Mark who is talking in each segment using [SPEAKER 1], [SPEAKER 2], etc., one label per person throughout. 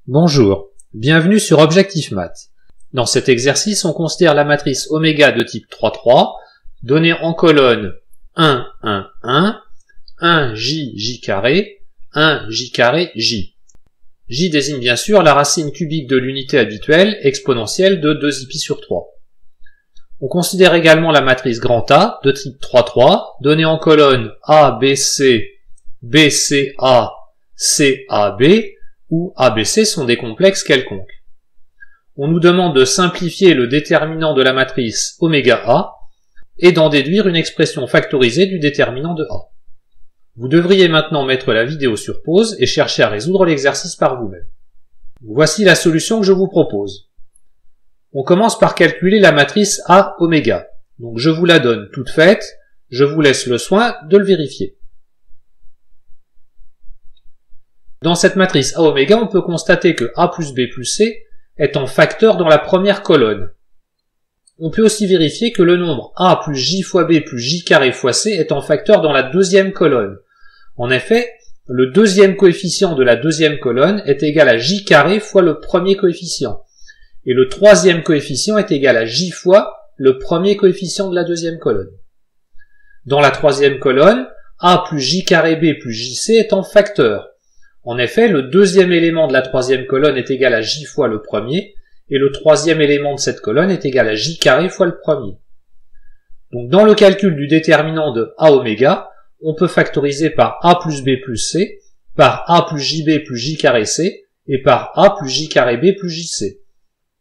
[SPEAKER 1] Bonjour, bienvenue sur Objectif Math. Dans cet exercice, on considère la matrice oméga de type 3,3, donnée en colonne 1, 1, 1, 1, j, j carré, 1, j carré, j. J désigne bien sûr la racine cubique de l'unité habituelle exponentielle de 2pi sur 3. On considère également la matrice grand A de type 3,3, donnée en colonne A, B, C, B, C, A, C, A, B, où ABC sont des complexes quelconques. On nous demande de simplifier le déterminant de la matrice oméga A et d'en déduire une expression factorisée du déterminant de A. Vous devriez maintenant mettre la vidéo sur pause et chercher à résoudre l'exercice par vous-même. Voici la solution que je vous propose. On commence par calculer la matrice A oméga. Donc je vous la donne toute faite, je vous laisse le soin de le vérifier. Dans cette matrice A oméga, on peut constater que A plus B plus C est en facteur dans la première colonne. On peut aussi vérifier que le nombre A plus J fois B plus J carré fois C est en facteur dans la deuxième colonne. En effet, le deuxième coefficient de la deuxième colonne est égal à J carré fois le premier coefficient. Et le troisième coefficient est égal à J fois le premier coefficient de la deuxième colonne. Dans la troisième colonne, A plus J carré B plus JC est en facteur. En effet, le deuxième élément de la troisième colonne est égal à J fois le premier, et le troisième élément de cette colonne est égal à J carré fois le premier. Donc dans le calcul du déterminant de A oméga, on peut factoriser par A plus B plus C, par A plus JB plus J carré C, et par A plus J carré B plus JC,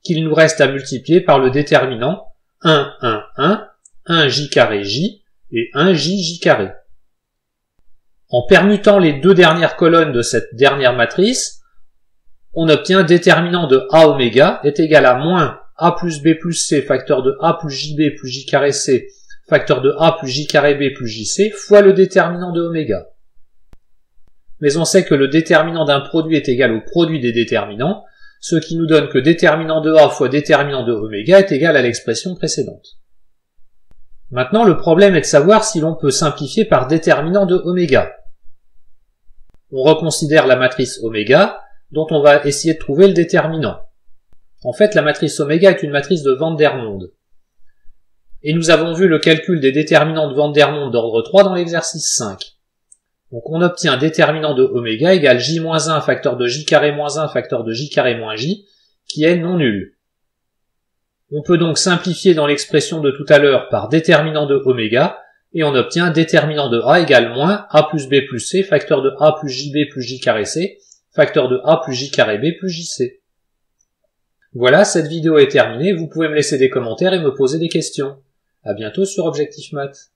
[SPEAKER 1] qu'il nous reste à multiplier par le déterminant 1, 1, 1, 1 J carré J et 1 J, J carré. En permutant les deux dernières colonnes de cette dernière matrice, on obtient déterminant de A oméga est égal à moins A plus B plus C facteur de A plus JB plus J carré C facteur de A plus J carré B plus JC fois le déterminant de oméga. Mais on sait que le déterminant d'un produit est égal au produit des déterminants, ce qui nous donne que déterminant de A fois déterminant de oméga est égal à l'expression précédente. Maintenant, le problème est de savoir si l'on peut simplifier par déterminant de oméga. On reconsidère la matrice oméga, dont on va essayer de trouver le déterminant. En fait, la matrice oméga est une matrice de Vandermonde. Et nous avons vu le calcul des déterminants de Vandermonde d'ordre 3 dans l'exercice 5. Donc on obtient déterminant de oméga égale j-1 facteur de j carré moins 1 facteur de j carré moins j, qui est non nul. On peut donc simplifier dans l'expression de tout à l'heure par déterminant de oméga, et on obtient déterminant de A égale moins A plus B plus C facteur de A plus JB plus J carré C facteur de A plus J carré B plus JC. Voilà, cette vidéo est terminée, vous pouvez me laisser des commentaires et me poser des questions. À bientôt sur Objectif Math.